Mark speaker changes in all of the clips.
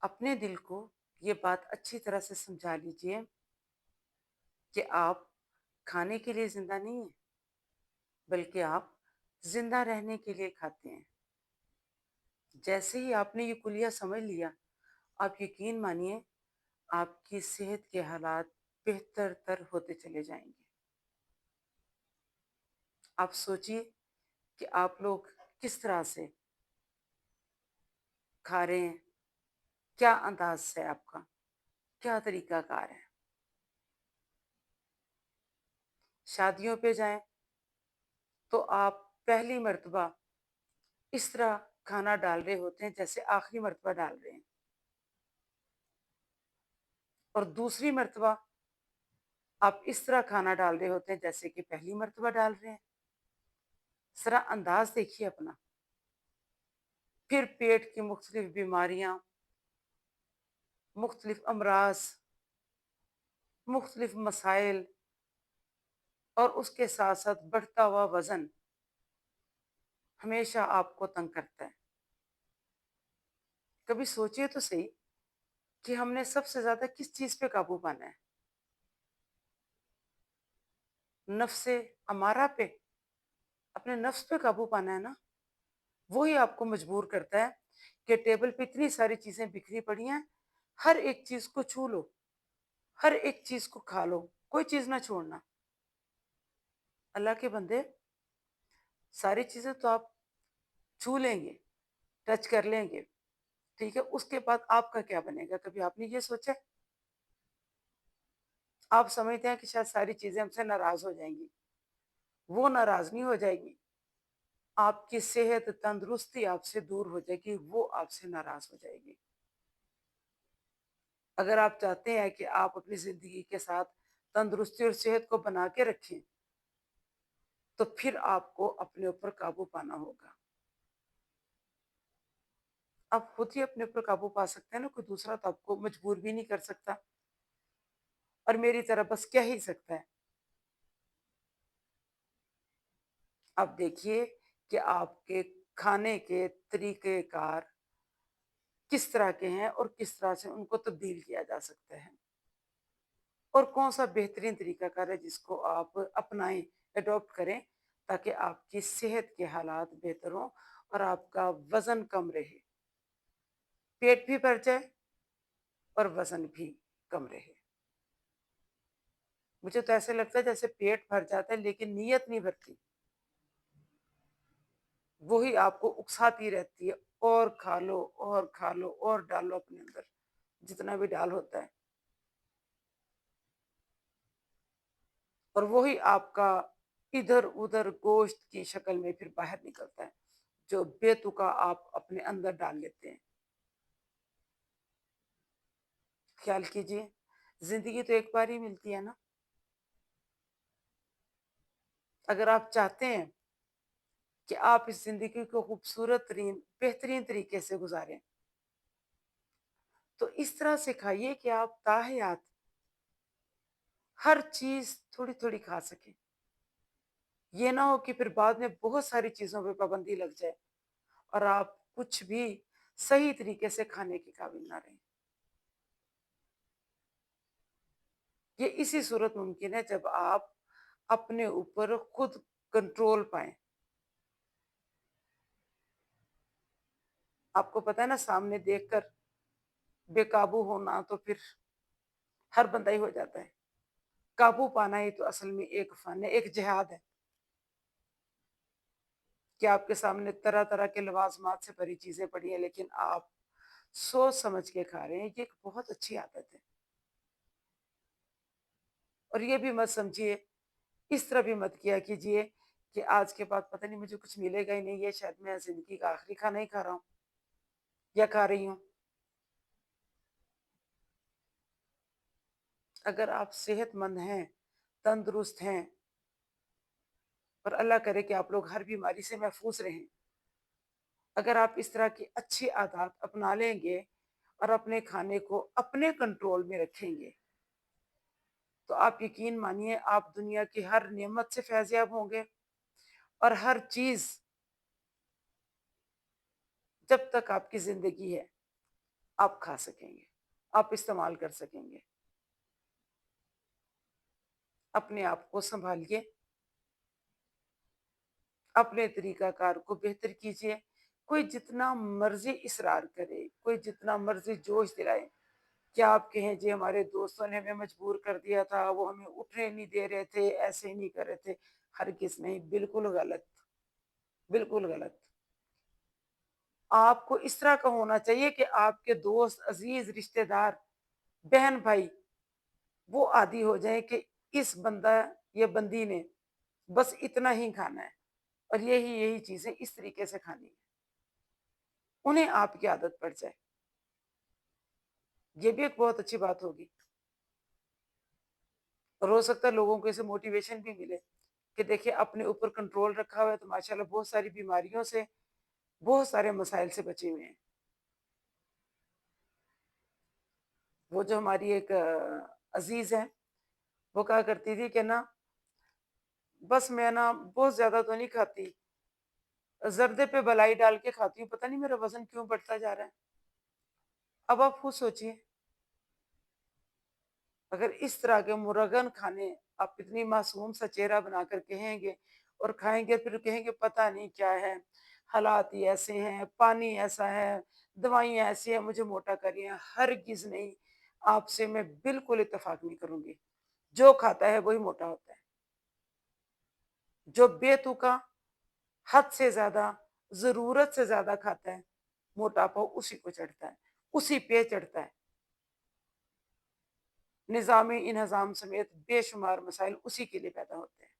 Speaker 1: अपने दिल को ये बात अच्छी तरह से समझा लीजिए कि आप खाने के लिए जिंदा नहीं हैं, बल्कि आप जिंदा रहने के लिए खाते हैं। जैसे ही आपने ये कुलिया समझ लिया, आप यकीन मानिए आपकी सेहत के हालात बेहतर तर होते चले जाएंगे। आप सोचिए कि आप लोग किस तरह से खा रहे हैं, क्या अंदाज है आपका, क्या तरीकाकार है। शादियों पे जाएं तो आप पहली मर्तबा इस तरह खाना डाल रहे होते हैं जैसे आखिरी मर्तबा डाल रहे हैं, और दूसरी मर्तबा आप इस तरह खाना डाल रहे होते हैं जैसे कि पहली मर्तबा डाल रहे हैं। जरा अंदाज देखिए अपना। फिर पेट की मुख्तलिफ बीमारियां, मुख्तलिफ अमराज, मुख्तलिफ मसाइल, और उसके साथ साथ बढ़ता हुआ वजन हमेशा आपको तंग करता है। कभी सोचिए तो सही कि हमने सबसे ज्यादा किस चीज पे काबू पाना है। नफ्से अमारा पे, अपने नफ्स पे काबू पाना है ना। वो ही आपको मजबूर करता है कि टेबल पे इतनी सारी चीजें बिखरी पड़ी हैं, हर एक चीज को छू लो, हर एक चीज को खा लो, कोई चीज ना छोड़ना। अल्लाह के बंदे, सारी चीजें तो आप छू लेंगे, टच कर लेंगे, ठीक है, उसके बाद आपका क्या बनेगा, कभी आपने ये सोचा है? आप समझते हैं कि शायद सारी चीजें हमसे नाराज हो जाएंगी। वो नाराज नहीं हो जाएगी, आपकी सेहत तंदुरुस्ती आपसे दूर हो जाएगी, वो आपसे नाराज हो जाएगी। अगर आप चाहते हैं कि आप अपनी जिंदगी के साथ तंदुरुस्ती और सेहत को बना के रखें, तो फिर आपको अपने ऊपर काबू पाना होगा। आप खुद ही अपने ऊपर काबू पा सकते हैं ना, कोई दूसरा तो आपको मजबूर भी नहीं कर सकता, और मेरी तरह बस क्या ही सकता है। आप देखिए कि आपके खाने के तरीक़ेकार किस तरह के हैं और किस तरह से उनको तब्दील किया जा सकता है, और कौन सा बेहतरीन तरीकाकार है जिसको आप अपनाएं, अडॉप्ट करें, ताकि आपकी सेहत के हालात बेहतर हों और आपका वजन कम रहे, पेट भी भर जाए और वजन भी कम रहे। मुझे तो ऐसे लगता है जैसे पेट भर जाता है लेकिन नीयत नहीं भरती, वही आपको उकसाती रहती है, और खा लो और खा लो और डालो अपने अंदर जितना भी डाल होता है, और वही आपका इधर उधर गोश्त की शक्ल में फिर बाहर निकलता है, जो बेतुका आप अपने अंदर डाल लेते हैं। ख्याल कीजिए, जिंदगी तो एक बार ही मिलती है ना। अगर आप चाहते हैं कि आप इस जिंदगी को खूबसूरत तरीन बेहतरीन तरीके से गुजारें, तो इस तरह से खाइए कि आप ताहयात हर चीज थोड़ी थोड़ी खा सकें। ये ना हो कि फिर बाद में बहुत सारी चीजों पे पाबंदी लग जाए और आप कुछ भी सही तरीके से खाने के काबिल ना रहें। ये इसी सूरत मुमकिन है जब आप अपने ऊपर खुद कंट्रोल पाएं। आपको पता है ना, सामने देखकर बेकाबू होना तो फिर हर बंदा ही हो जाता है। काबू पाना ही तो असल में एक फन है, एक जिहाद है, कि आपके सामने तरह तरह के लवाजमात से भरी चीजें पड़ी हैं लेकिन आप सोच समझ के खा रहे हैं। ये एक बहुत अच्छी आदत है। और ये भी मत समझिए, इस तरह भी मत किया कीजिए कि आज के बाद पता नहीं मुझे कुछ मिलेगा ही नहीं, ये शायद मैं जिंदगी का आखिरी खाना ही खा रहा हूँ या खा रही हूँ। अगर आप सेहतमंद हैं, तंदुरुस्त हैं, और अल्लाह करे कि आप लोग हर बीमारी से महफूज रहें, अगर आप इस तरह की अच्छी आदत अपना लेंगे और अपने खाने को अपने कंट्रोल में रखेंगे, तो आप यकीन मानिए आप दुनिया की हर नेमत से फैज़याब होंगे, और हर चीज जब तक आपकी जिंदगी है आप खा सकेंगे, आप इस्तेमाल कर सकेंगे। अपने आप को संभालिए, अपने तरीकाकार को बेहतर कीजिए। कोई जितना मर्जी इसरार करे, कोई जितना मर्जी जोश दिलाए, क्या आप कहें जी हमारे दोस्तों ने हमें मजबूर कर दिया था, वो हमें उठने नहीं दे रहे थे, ऐसे नहीं कर रहे थे, हरगिज़ नहीं, बिल्कुल गलत, बिल्कुल गलत। आपको इस तरह का होना चाहिए कि आपके दोस्त, अजीज, रिश्तेदार, बहन भाई वो आदी हो जाए कि इस बंदा या बंदी ने बस इतना ही खाना है और यही यही चीजें इस तरीके से खानी है, उन्हें आपकी आदत पड़ जाए। ये भी एक बहुत अच्छी बात होगी और हो सकता है लोगों को इसे मोटिवेशन भी मिले कि देखिए अपने ऊपर कंट्रोल रखा हुआ है तो माशाल्लाह बहुत सारी बीमारियों से, बहुत सारे मसाइल से बचे हुए हैं। वो जो हमारी एक अजीज है, वो कहा करती थी कि ना बस मैं ना बहुत ज्यादा तो नहीं खाती, जर्दे पे बलाई डाल के खाती हूँ, पता नहीं मेरा वजन क्यों बढ़ता जा रहा है। अब आप खुद सोचिए, अगर इस तरह के मुर्गन खाने आप इतनी मासूम सा चेहरा बनाकर कहेंगे और खाएंगे, फिर कहेंगे पता नहीं क्या है, हालात ही ऐसे हैं, पानी ऐसा है, दवाइयाँ ऐसी है मुझे मोटा कर रही हैं, हरगिज नहीं। आपसे मैं बिल्कुल इत्तेफाक नहीं करूंगी। जो खाता है वही मोटा होता है। जो बेतुका, हद से ज्यादा, जरूरत से ज्यादा खाता है, मोटापा उसी को चढ़ता है, उसी पे चढ़ता है। निजामी इन्हजाम समेत बेशुमार मसाइल उसी के लिए पैदा होते हैं।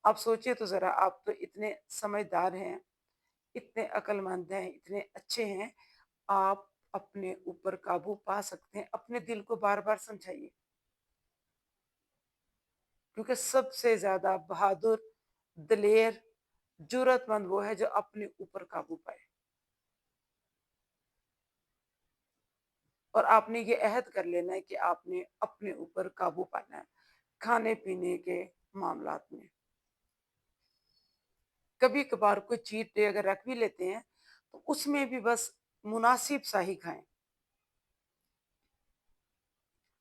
Speaker 1: आप सोचिए तो जरा, आप तो इतने समझदार हैं, इतने अक्लमंद हैं, इतने अच्छे हैं, आप अपने ऊपर काबू पा सकते हैं। अपने दिल को बार बार समझाइए, क्योंकि सबसे ज्यादा बहादुर, दलेर, जुर्रतमंद वो है जो अपने ऊपर काबू पाए। और आपने ये अहद कर लेना है कि आपने अपने ऊपर काबू पाना है खाने पीने के मामलात में। कभी कभार कोई चीट डे अगर रख भी लेते हैं तो उसमें भी बस मुनासिब सा ही खाएं।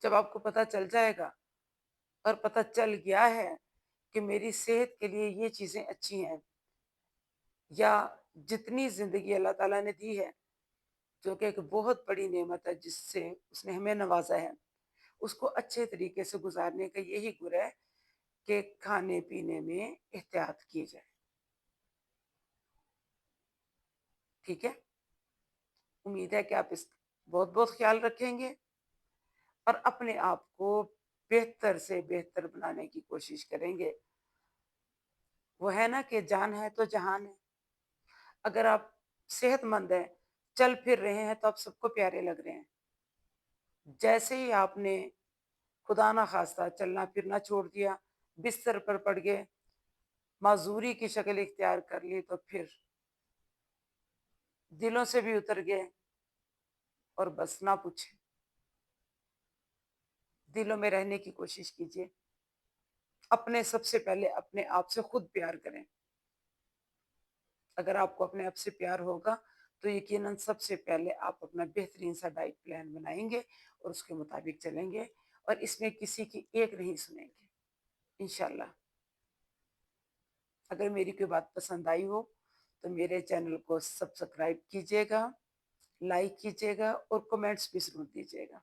Speaker 1: जब आपको पता चल जाएगा और पता चल गया है कि मेरी सेहत के लिए ये चीजें अच्छी हैं, या जितनी जिंदगी अल्लाह ताला ने दी है, जो कि एक बहुत बड़ी नेमत है जिससे उसने हमें नवाजा है, उसको अच्छे तरीके से गुजारने का यही गुर है कि खाने पीने में एहतियात की जाए। ठीक है, उम्मीद है कि आप इस बहुत बहुत ख्याल रखेंगे और अपने आप को बेहतर से बेहतर बनाने की कोशिश करेंगे। वो है ना कि जान है तो जहान है। अगर आप सेहतमंद हैं, चल फिर रहे हैं, तो आप सबको प्यारे लग रहे हैं। जैसे ही आपने खुदा ना खास्ता चलना फिरना छोड़ दिया, बिस्तर पर पड़ गए, माजूरी की शक्ल इख्तियार कर ली, तो फिर दिलों से भी उतर गए। और बस ना पूछे, दिलों में रहने की कोशिश कीजिए। अपने सबसे पहले अपने आप से खुद प्यार करें। अगर आपको अपने आप से प्यार होगा तो यकीनन सबसे पहले आप अपना बेहतरीन सा डाइट प्लान बनाएंगे और उसके मुताबिक चलेंगे और इसमें किसी की एक नहीं सुनेंगे इंशाल्लाह। अगर मेरी कोई बात पसंद आई हो तो मेरे चैनल को सब्सक्राइब कीजिएगा, लाइक कीजिएगा और कमेंट्स भी जरूर दीजिएगा।